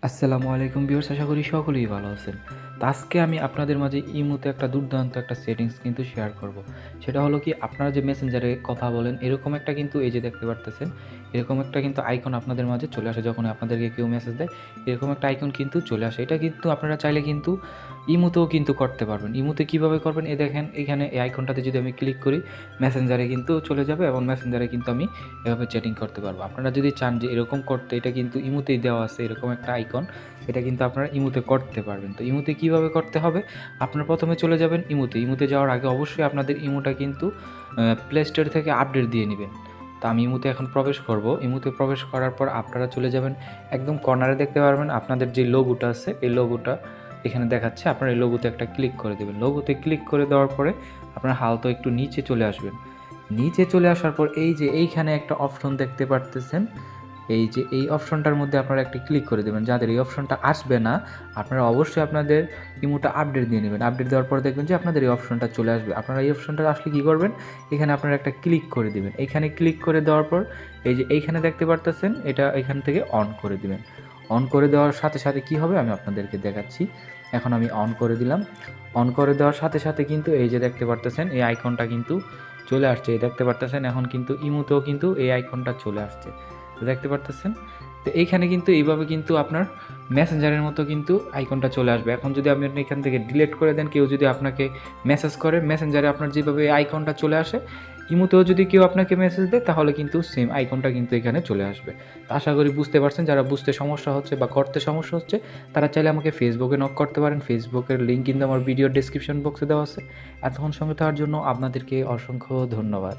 আসসালামু আলাইকুম ভিউয়ার্স, আশা করি সকলেই ভালো আছেন। তো আজকে আমি আপনাদের মাঝে ইমোতে একটা দুর্দান্ত একটা সেটিংস কিন্তু শেয়ার করব। সেটা হলো কি, আপনারা যে মেসেঞ্জারে কথা বলেন এরকম একটা কিন্তু এই যে দেখতে পারতেছেন, এরকম একটা কিন্তু আইকন আপনাদের মাঝে চলে আসে যখন আপনাদেরকে কেউ মেসেজ দেয়, এরকম একটা আইকন কিন্তু চলে আসে। এটা কিন্তু আপনারা চাইলে কিন্তু ইমোতেও কিন্তু করতে পারবেন। ইমোতে কিভাবে করবেন, দেখেন এখানে এই আইকনটাতে যদি আমি ক্লিক করি মেসেঞ্জারে কিন্তু চলে যাবে এবং মেসেঞ্জারে কিন্তু আমি এভাবে চ্যাটিং করতে পারবো। আপনারা যদি চান যে এরকম করতে, এটা কিন্তু ইমোতেই দেওয়া আছে এরকম একটা আইকন, এটা কিন্তু আপনারা ইমোতে করতে পারবেন। তো ইমোতে কিভাবে করতে হবে, আপনারা প্রথমে চলে যাবেন ইমোতে। ইমোতে যাওয়ার আগে অবশ্যই আপনাদের ইমোটা কিন্তু প্লে স্টোর থেকে আপডেট দিয়ে নেবেন। তো আমি ইমোতে এখন প্রবেশ করব। ইমোতে প্রবেশ করার পর আপনারা চলে যাবেন একদম কর্নারে, দেখতে পারবেন আপনাদের যে লোগোটা আছে এই লোগোটা এখানে দেখাচ্ছে, আপনারা এই লোগোতে একটা ক্লিক করে দেবেন। লোগোতে ক্লিক করে দেওয়ার পরে আপনারা হালকা একটু নিচে চলে আসবেন। নিচে চলে আসার পর এই যে এইখানে একটা অপশন দেখতে পারতেছেন, এই যে এই অপশনটার মধ্যে আপনারা একটা ক্লিক করে দেবেন। যাদের এই অপশনটা আসবে না, আপনারা অবশ্যই আপনাদের ইমোটা আপডেট দিয়ে নেবেন। আপডেট দেওয়ার পর দেখবেন যে আপনাদের এই অপশনটা চলে আসবে। আপনারা এই অপশনটা আসলে কী করবেন, এখানে আপনারা একটা ক্লিক করে দেবেন। এখানে ক্লিক করে দেওয়ার পর এই যে এইখানে দেখতে পারতেছেন, এটা এখান থেকে অন করে দেবেন। অন করে দেওয়ার সাথে সাথে কী হবে আমি আপনাদেরকে দেখাচ্ছি। এখন আমি অন করে দিলাম। অন করে দেওয়ার সাথে সাথে কিন্তু এই যে দেখতে পারতেছেন এই আইকনটা কিন্তু চলে আসছে। দেখতে পারতেছেন এখন কিন্তু ইমোতেও কিন্তু এই আইকনটা চলে আসছে, দেখতে পারতেছেন। তো এইখানে কিন্তু এইভাবে কিন্তু আপনার মেসেঞ্জারের মতো কিন্তু আইকনটা চলে আসবে। এখন যদি আপনি এখান থেকে ডিলিট করে দেন, কেউ যদি আপনাকে মেসেজ করে মেসেঞ্জারে আপনার যেভাবে আইকনটা চলে আসে, ইমোতেও যদি কেউ আপনাকে মেসেজ দেয় তাহলে কিন্তু সেম আইকনটা কিন্তু এখানে চলে আসবে। তো আশা করি বুঝতে পারছেন। যারা বুঝতে সমস্যা হচ্ছে বা করতে সমস্যা হচ্ছে তারা চাইলে আমাকে ফেসবুকে নক করতে পারেন। ফেসবুকের লিঙ্ক কিন্তু আমার ভিডিও ডেসক্রিপশন বক্সে দেওয়া আছে। এতক্ষণ সঙ্গে থাকার জন্য আপনাদেরকে অসংখ্য ধন্যবাদ।